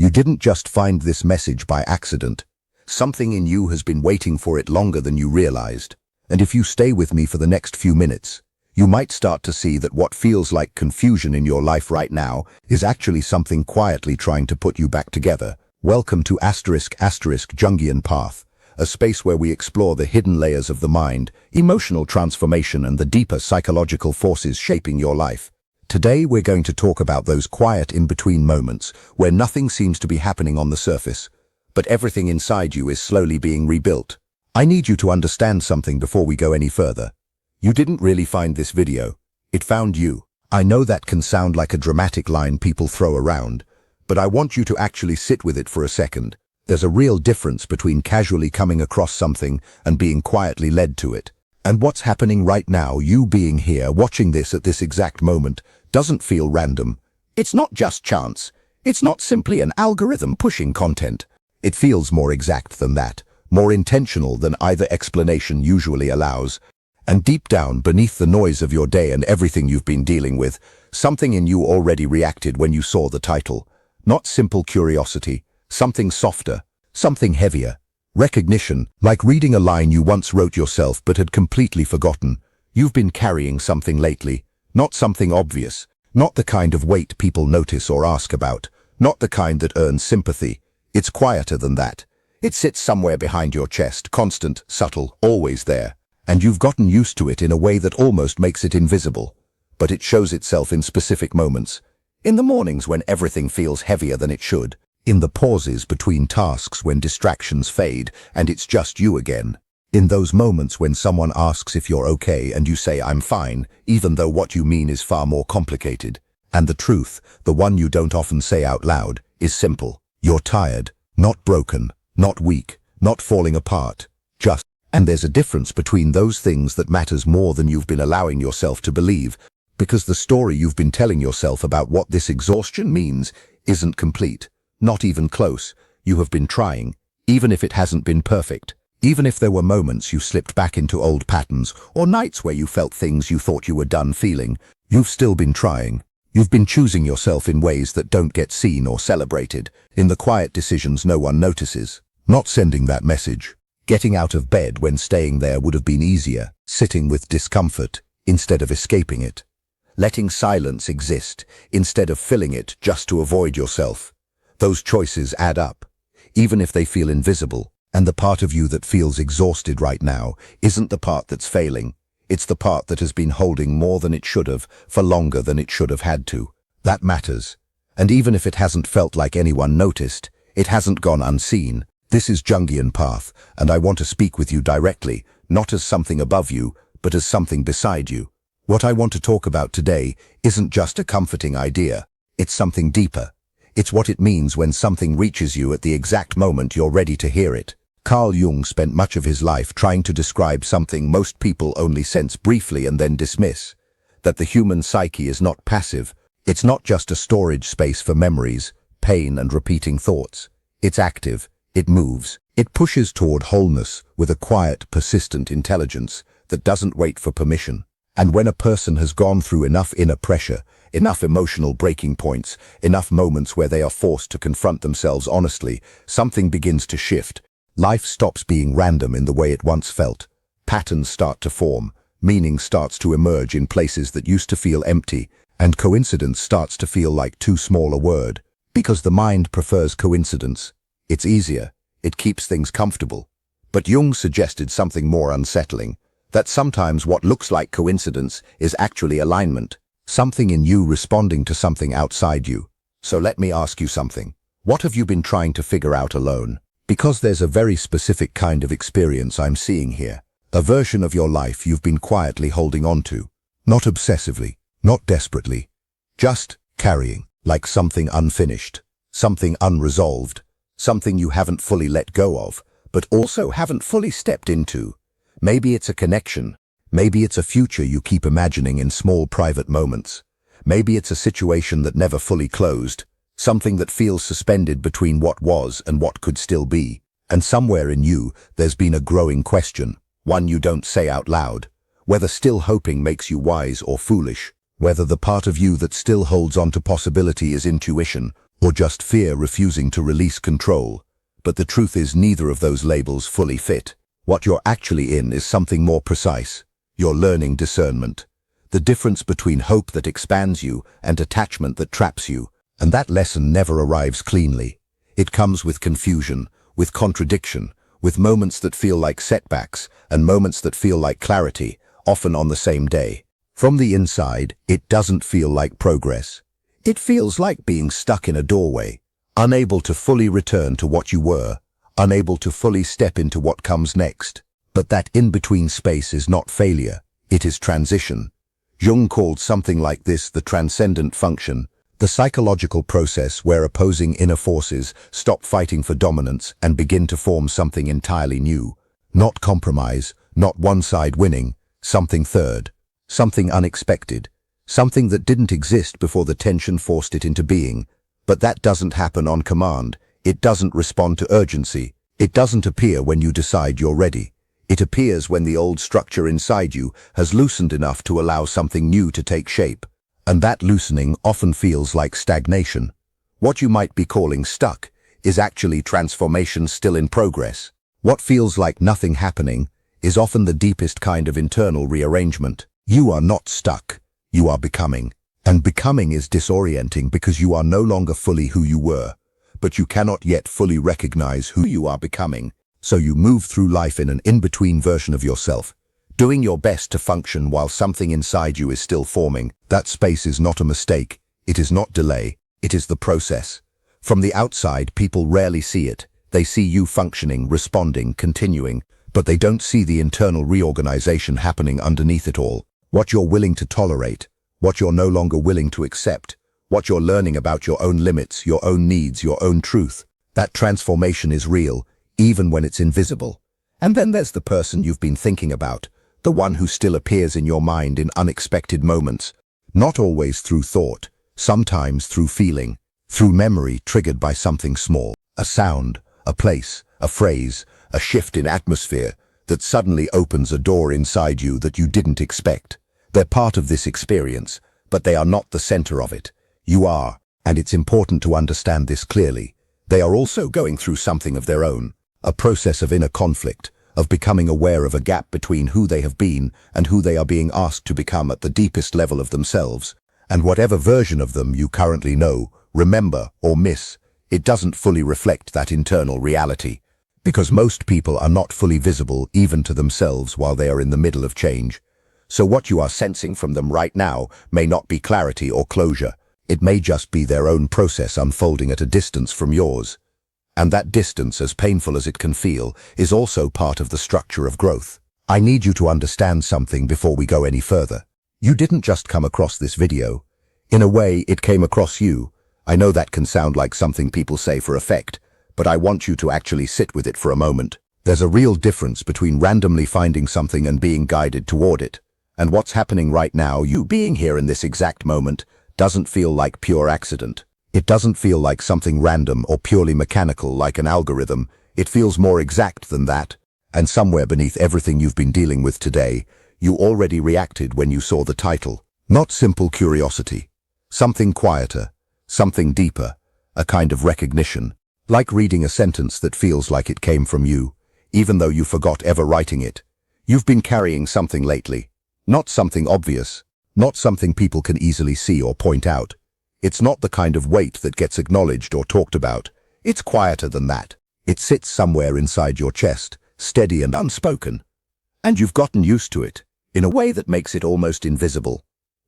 You didn't just find this message by accident. Something in you has been waiting for it longer than you realized. And if you stay with me for the next few minutes, you might start to see that what feels like confusion in your life right now is actually something quietly trying to put you back together. Welcome to *** Jungian Path, a space where we explore the hidden layers of the mind, emotional transformation, and the deeper psychological forces shaping your life. Today we're going to talk about those quiet in-between moments where nothing seems to be happening on the surface, but everything inside you is slowly being rebuilt. I need you to understand something before we go any further. You didn't really find this video. It found you. I know that can sound like a dramatic line people throw around, but I want you to actually sit with it for a second. There's a real difference between casually coming across something and being quietly led to it. And what's happening right now, you being here, watching this at this exact moment, doesn't feel random. It's not just chance. It's not simply an algorithm pushing content. It feels more exact than that, more intentional than either explanation usually allows. And deep down, beneath the noise of your day and everything you've been dealing with, something in you already reacted when you saw the title. Not simple curiosity, something softer, something heavier. Recognition, like reading a line you once wrote yourself but had completely forgotten. You've been carrying something lately, not something obvious, not the kind of weight people notice or ask about, not the kind that earns sympathy. It's quieter than that. It sits somewhere behind your chest, constant, subtle, always there. And you've gotten used to it in a way that almost makes it invisible. But it shows itself in specific moments. In the mornings when everything feels heavier than it should. In the pauses between tasks when distractions fade and it's just you again. In those moments when someone asks if you're okay and you say I'm fine, even though what you mean is far more complicated. And the truth, the one you don't often say out loud, is simple. You're tired, not broken, not weak, not falling apart, just. And there's a difference between those things that matters more than you've been allowing yourself to believe, because the story you've been telling yourself about what this exhaustion means isn't complete, not even close. You have been trying, even if it hasn't been perfect, even if there were moments you slipped back into old patterns or nights where you felt things you thought you were done feeling. You've still been trying. You've been choosing yourself in ways that don't get seen or celebrated, in the quiet decisions no one notices. Not sending that message. Getting out of bed when staying there would have been easier, sitting with discomfort instead of escaping it. Letting silence exist instead of filling it just to avoid yourself. Those choices add up, even if they feel invisible, and the part of you that feels exhausted right now isn't the part that's failing. It's the part that has been holding more than it should have for longer than it should have had to. That matters. And even if it hasn't felt like anyone noticed, it hasn't gone unseen. This is Jungian Path, and I want to speak with you directly, not as something above you, but as something beside you. What I want to talk about today isn't just a comforting idea. It's something deeper. It's what it means when something reaches you at the exact moment you're ready to hear it. Carl Jung spent much of his life trying to describe something most people only sense briefly and then dismiss. That the human psyche is not passive. It's not just a storage space for memories, pain, and repeating thoughts. It's active. It moves. It pushes toward wholeness with a quiet, persistent intelligence that doesn't wait for permission. And when a person has gone through enough inner pressure, enough emotional breaking points, enough moments where they are forced to confront themselves honestly, something begins to shift. Life stops being random in the way it once felt. Patterns start to form. Meaning starts to emerge in places that used to feel empty. And coincidence starts to feel like too small a word. Because the mind prefers coincidence. It's easier. It keeps things comfortable. But Jung suggested something more unsettling. That sometimes what looks like coincidence is actually alignment. Something in you responding to something outside you. So let me ask you something. What have you been trying to figure out alone? Because there's a very specific kind of experience I'm seeing here. A version of your life you've been quietly holding on to. Not obsessively, not desperately. Just carrying, like something unfinished, something unresolved, something you haven't fully let go of, but also haven't fully stepped into. Maybe it's a connection. Maybe it's a future you keep imagining in small private moments. Maybe it's a situation that never fully closed. Something that feels suspended between what was and what could still be. And somewhere in you, there's been a growing question. One you don't say out loud. Whether still hoping makes you wise or foolish. Whether the part of you that still holds on to possibility is intuition, or just fear refusing to release control. But the truth is neither of those labels fully fit. What you're actually in is something more precise. You're learning discernment. The difference between hope that expands you and attachment that traps you. And that lesson never arrives cleanly. It comes with confusion, with contradiction, with moments that feel like setbacks and moments that feel like clarity, often on the same day. From the inside, it doesn't feel like progress. It feels like being stuck in a doorway, unable to fully return to what you were, unable to fully step into what comes next. But that in-between space is not failure, it is transition. Jung called something like this the transcendent function, the psychological process where opposing inner forces stop fighting for dominance and begin to form something entirely new. Not compromise, not one side winning, something third, something unexpected, something that didn't exist before the tension forced it into being. But that doesn't happen on command. It doesn't respond to urgency. It doesn't appear when you decide you're ready. It appears when the old structure inside you has loosened enough to allow something new to take shape. And that loosening often feels like stagnation. What you might be calling stuck is actually transformation still in progress. What feels like nothing happening is often the deepest kind of internal rearrangement. You are not stuck. You are becoming. And becoming is disorienting because you are no longer fully who you were, but you cannot yet fully recognize who you are becoming. So you move through life in an in-between version of yourself, doing your best to function while something inside you is still forming. That space is not a mistake. It is not delay. It is the process. From the outside, people rarely see it. They see you functioning, responding, continuing, but they don't see the internal reorganization happening underneath it all. What you're willing to tolerate, what you're no longer willing to accept, what you're learning about your own limits, your own needs, your own truth. That transformation is real, even when it's invisible. And then there's the person you've been thinking about, the one who still appears in your mind in unexpected moments, not always through thought, sometimes through feeling, through memory triggered by something small, a sound, a place, a phrase, a shift in atmosphere that suddenly opens a door inside you that you didn't expect. They're part of this experience, but they are not the center of it. You are, and it's important to understand this clearly. They are also going through something of their own, a process of inner conflict, of becoming aware of a gap between who they have been and who they are being asked to become at the deepest level of themselves. And whatever version of them you currently know, remember, or miss, it doesn't fully reflect that internal reality. Because most people are not fully visible even to themselves while they are in the middle of change. So what you are sensing from them right now may not be clarity or closure. It may just be their own process unfolding at a distance from yours. And that distance, as painful as it can feel, is also part of the structure of growth. I need you to understand something before we go any further. You didn't just come across this video. In a way, it came across you. I know that can sound like something people say for effect, but I want you to actually sit with it for a moment. There's a real difference between randomly finding something and being guided toward it. And what's happening right now, you being here in this exact moment, doesn't feel like pure accident. It doesn't feel like something random or purely mechanical like an algorithm. It feels more exact than that. And somewhere beneath everything you've been dealing with today, you already reacted when you saw the title. Not simple curiosity. Something quieter, something deeper, a kind of recognition. Like reading a sentence that feels like it came from you, even though you forgot ever writing it. You've been carrying something lately. Not something obvious, not something people can easily see or point out. It's not the kind of weight that gets acknowledged or talked about. It's quieter than that. It sits somewhere inside your chest, steady and unspoken. And you've gotten used to it, in a way that makes it almost invisible.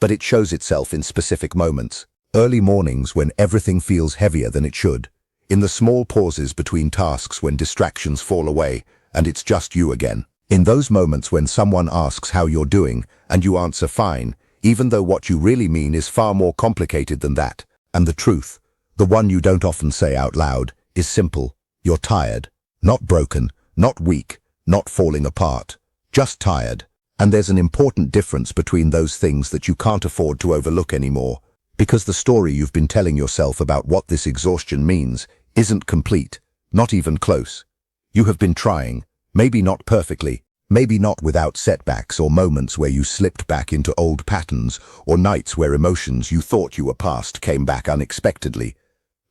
But it shows itself in specific moments. Early mornings when everything feels heavier than it should. In the small pauses between tasks when distractions fall away, and it's just you again. In those moments when someone asks how you're doing, and you answer fine, even though what you really mean is far more complicated than that. And the truth, the one you don't often say out loud, is simple. You're tired. Not broken, not weak, not falling apart. Just tired. And there's an important difference between those things that you can't afford to overlook anymore. Because the story you've been telling yourself about what this exhaustion means isn't complete, not even close. You have been trying, maybe not perfectly, maybe not without setbacks or moments where you slipped back into old patterns or nights where emotions you thought you were past came back unexpectedly.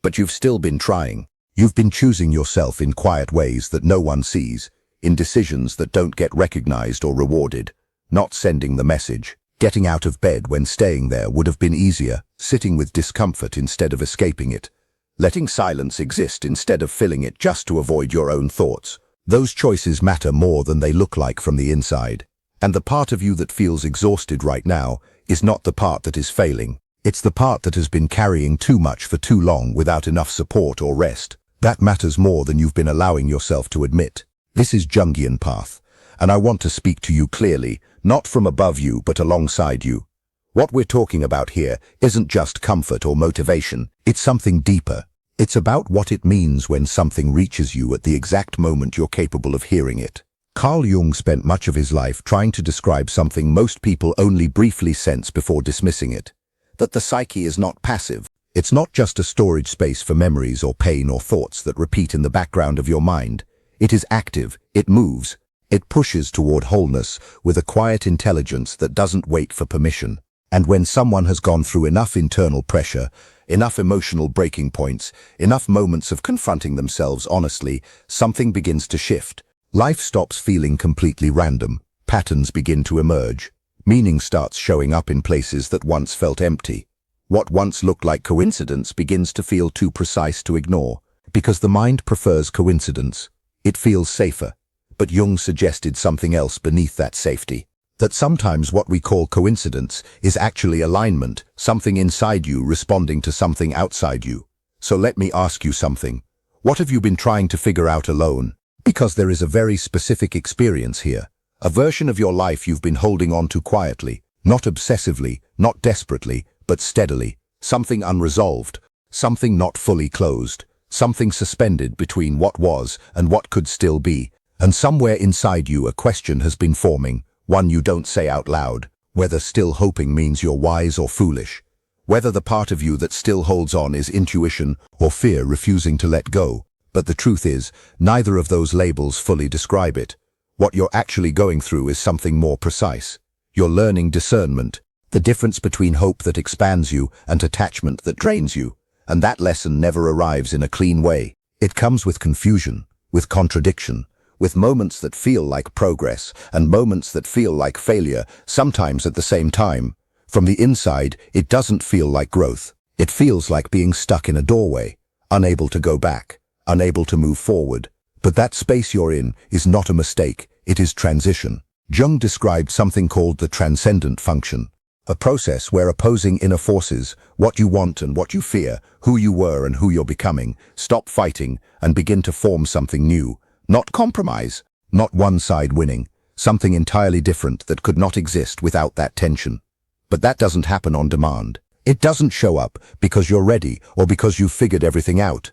but you've still been trying. You've been choosing yourself in quiet ways that no one sees, in decisions that don't get recognized or rewarded, not sending the message. Getting out of bed when staying there would have been easier, sitting with discomfort instead of escaping it, letting silence exist instead of filling it just to avoid your own thoughts. Those choices matter more than they look like from the inside. And the part of you that feels exhausted right now is not the part that is failing. It's the part that has been carrying too much for too long without enough support or rest. That matters more than you've been allowing yourself to admit. This is Jungian path, and I want to speak to you clearly, not from above you but alongside you. What we're talking about here isn't just comfort or motivation, it's something deeper. It's about what it means when something reaches you at the exact moment you're capable of hearing it. Carl Jung spent much of his life trying to describe something most people only briefly sense before dismissing it. That the psyche is not passive. It's not just a storage space for memories or pain or thoughts that repeat in the background of your mind. It is active, it moves, it pushes toward wholeness with a quiet intelligence that doesn't wait for permission. And when someone has gone through enough internal pressure, enough emotional breaking points, enough moments of confronting themselves honestly, something begins to shift. Life stops feeling completely random. Patterns begin to emerge. Meaning starts showing up in places that once felt empty. What once looked like coincidence begins to feel too precise to ignore. Because the mind prefers coincidence. It feels safer. But Jung suggested something else beneath that safety. That sometimes what we call coincidence is actually alignment, something inside you responding to something outside you. So let me ask you something. What have you been trying to figure out alone? Because there is a very specific experience here. A version of your life you've been holding on to quietly, not obsessively, not desperately, but steadily. Something unresolved, something not fully closed, something suspended between what was and what could still be. And somewhere inside you a question has been forming, one you don't say out loud, whether still hoping means you're wise or foolish, whether the part of you that still holds on is intuition or fear refusing to let go. But the truth is, neither of those labels fully describe it. What you're actually going through is something more precise. You're learning discernment, the difference between hope that expands you and attachment that drains you. And that lesson never arrives in a clean way. It comes with confusion, with contradiction, with moments that feel like progress and moments that feel like failure, sometimes at the same time. From the inside, it doesn't feel like growth. It feels like being stuck in a doorway, unable to go back, unable to move forward. But that space you're in is not a mistake, it is transition. Jung described something called the transcendent function, a process where opposing inner forces, what you want and what you fear, who you were and who you're becoming, stop fighting and begin to form something new. Not compromise, not one side winning, something entirely different that could not exist without that tension. But that doesn't happen on demand. It doesn't show up because you're ready or because you've figured everything out.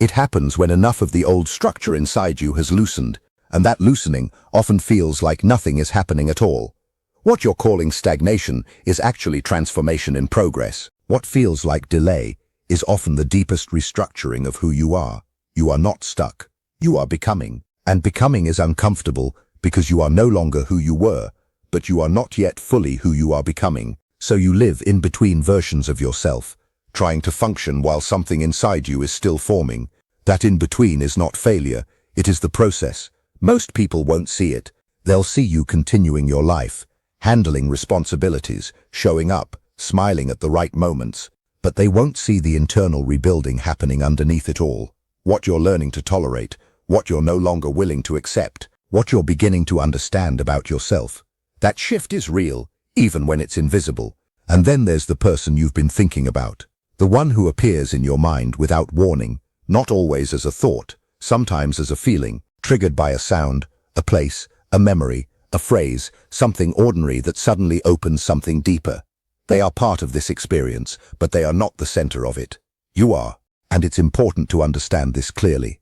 It happens when enough of the old structure inside you has loosened, and that loosening often feels like nothing is happening at all. What you're calling stagnation is actually transformation in progress. What feels like delay is often the deepest restructuring of who you are. You are not stuck. You are becoming. And becoming is uncomfortable because you are no longer who you were, but you are not yet fully who you are becoming. So you live in between versions of yourself, trying to function while something inside you is still forming. That in-between is not failure, it is the process. Most people won't see it. They'll see you continuing your life, handling responsibilities, showing up, smiling at the right moments. But they won't see the internal rebuilding happening underneath it all. What you're learning to tolerate, what you're no longer willing to accept, what you're beginning to understand about yourself. That shift is real, even when it's invisible. And then there's the person you've been thinking about. The one who appears in your mind without warning, not always as a thought, sometimes as a feeling, triggered by a sound, a place, a memory, a phrase, something ordinary that suddenly opens something deeper. They are part of this experience, but they are not the center of it. You are, and it's important to understand this clearly.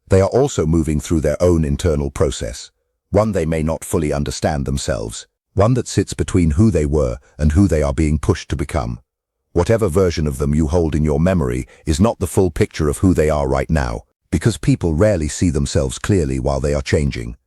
They are also moving through their own internal process, one they may not fully understand themselves, one that sits between who they were and who they are being pushed to become. Whatever version of them you hold in your memory is not the full picture of who they are right now, because people rarely see themselves clearly while they are changing.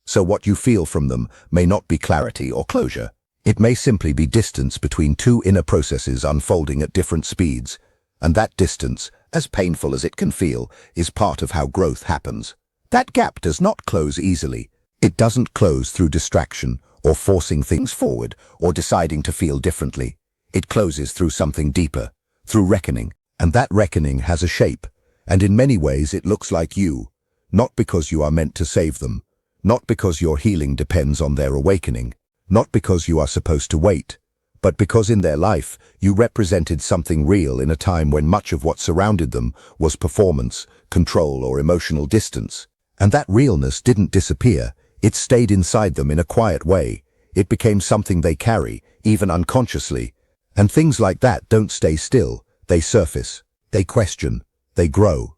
So what you feel from them may not be clarity or closure. It may simply be distance between two inner processes unfolding at different speeds, and that distance, as painful as it can feel, is part of how growth happens. That gap does not close easily. It doesn't close through distraction, or forcing things forward, or deciding to feel differently. It closes through something deeper, through reckoning. And that reckoning has a shape, and in many ways it looks like you, not because you are meant to save them, not because your healing depends on their awakening, not because you are supposed to wait, but because in their life you represented something real in a time when much of what surrounded them was performance, control, or emotional distance. And that realness didn't disappear, it stayed inside them in a quiet way. It became something they carry, even unconsciously. And things like that don't stay still. They surface, they question, they grow.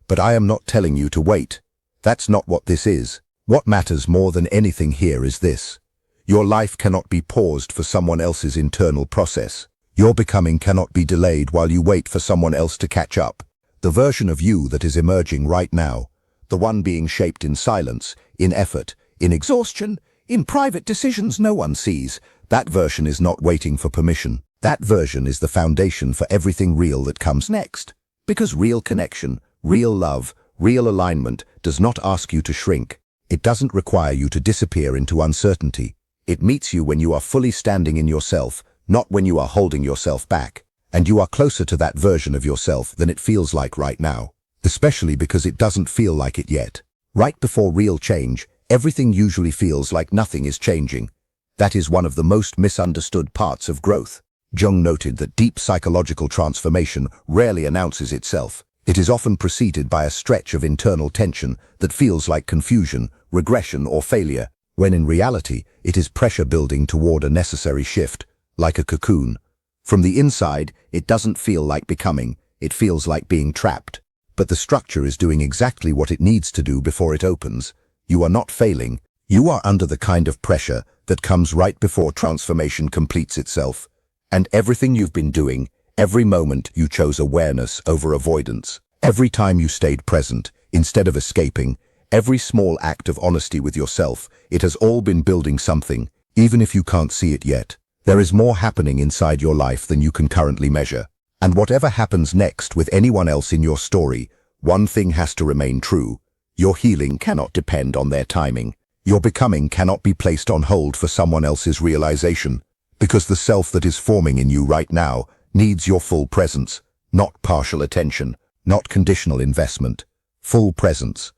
But I am not telling you to wait. That's not what this is. What matters more than anything here is this. Your life cannot be paused for someone else's internal process. Your becoming cannot be delayed while you wait for someone else to catch up. The version of you that is emerging right now, the one being shaped in silence, in effort, in exhaustion, in private decisions no one sees, that version is not waiting for permission. That version is the foundation for everything real that comes next. Because real connection, real love, real alignment does not ask you to shrink. It doesn't require you to disappear into uncertainty. It meets you when you are fully standing in yourself, not when you are holding yourself back. And you are closer to that version of yourself than it feels like right now. Especially because it doesn't feel like it yet. Right before real change, everything usually feels like nothing is changing. That is one of the most misunderstood parts of growth. Jung noted that deep psychological transformation rarely announces itself. It is often preceded by a stretch of internal tension that feels like confusion, regression, or failure, when in reality it is pressure building toward a necessary shift, like a cocoon. From the inside, it doesn't feel like becoming, it feels like being trapped. But the structure is doing exactly what it needs to do before it opens. You are not failing. You are under the kind of pressure that comes right before transformation completes itself. And everything you've been doing, every moment you chose awareness over avoidance, every time you stayed present instead of escaping, every small act of honesty with yourself, it has all been building something, even if you can't see it yet. There is more happening inside your life than you can currently measure. And whatever happens next with anyone else in your story, one thing has to remain true. Your healing cannot depend on their timing. Your becoming cannot be placed on hold for someone else's realization. Because the self that is forming in you right now needs your full presence, not partial attention, not conditional investment, full presence.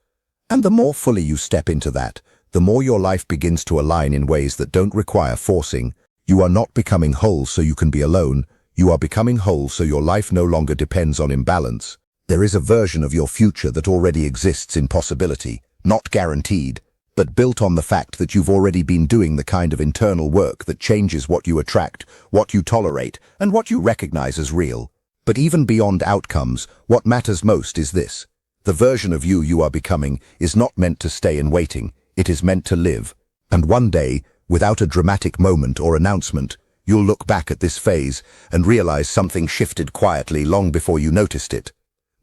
And the more fully you step into that, the more your life begins to align in ways that don't require forcing. You are not becoming whole so you can be alone, you are becoming whole so your life no longer depends on imbalance. There is a version of your future that already exists in possibility, not guaranteed, but built on the fact that you've already been doing the kind of internal work that changes what you attract, what you tolerate, and what you recognize as real. But even beyond outcomes, what matters most is this. The version of you are becoming is not meant to stay in waiting, it is meant to live. And one day, without a dramatic moment or announcement, you'll look back at this phase and realize something shifted quietly long before you noticed it.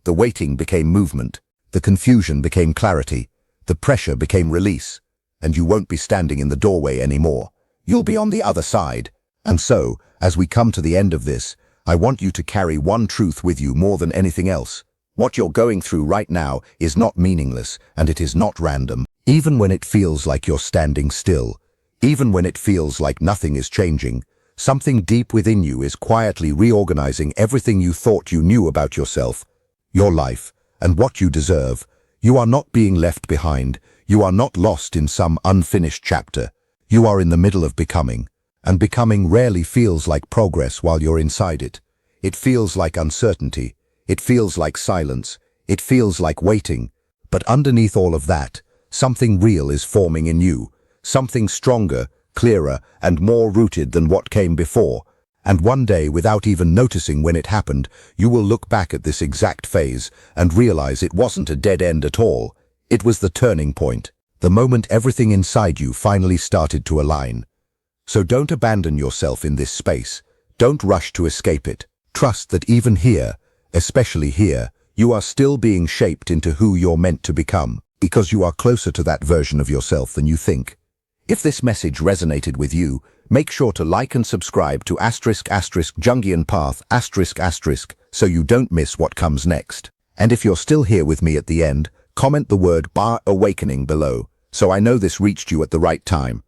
The waiting became movement, the confusion became clarity, the pressure became release, and you won't be standing in the doorway anymore. You'll be on the other side. And so, as we come to the end of this, I want you to carry one truth with you more than anything else. What you're going through right now is not meaningless, and it is not random. Even when it feels like you're standing still, even when it feels like nothing is changing, something deep within you is quietly reorganizing everything you thought you knew about yourself, your life, and what you deserve. You are not being left behind. You are not lost in some unfinished chapter. You are in the middle of becoming, and becoming rarely feels like progress while you're inside it. It feels like uncertainty. It feels like silence. It feels like waiting. But underneath all of that, something real is forming in you, something stronger, clearer, and more rooted than what came before. And one day, without even noticing when it happened, you will look back at this exact phase and realize it wasn't a dead end at all. It was the turning point, the moment everything inside you finally started to align. So don't abandon yourself in this space. Don't rush to escape it. Trust that even here, especially here, you are still being shaped into who you're meant to become, because you are closer to that version of yourself than you think. If this message resonated with you, Make sure to like and subscribe to Jungian Path so you don't miss what comes next. And if you're still here with me at the end, comment the word bar awakening below, so I know this reached you at the right time.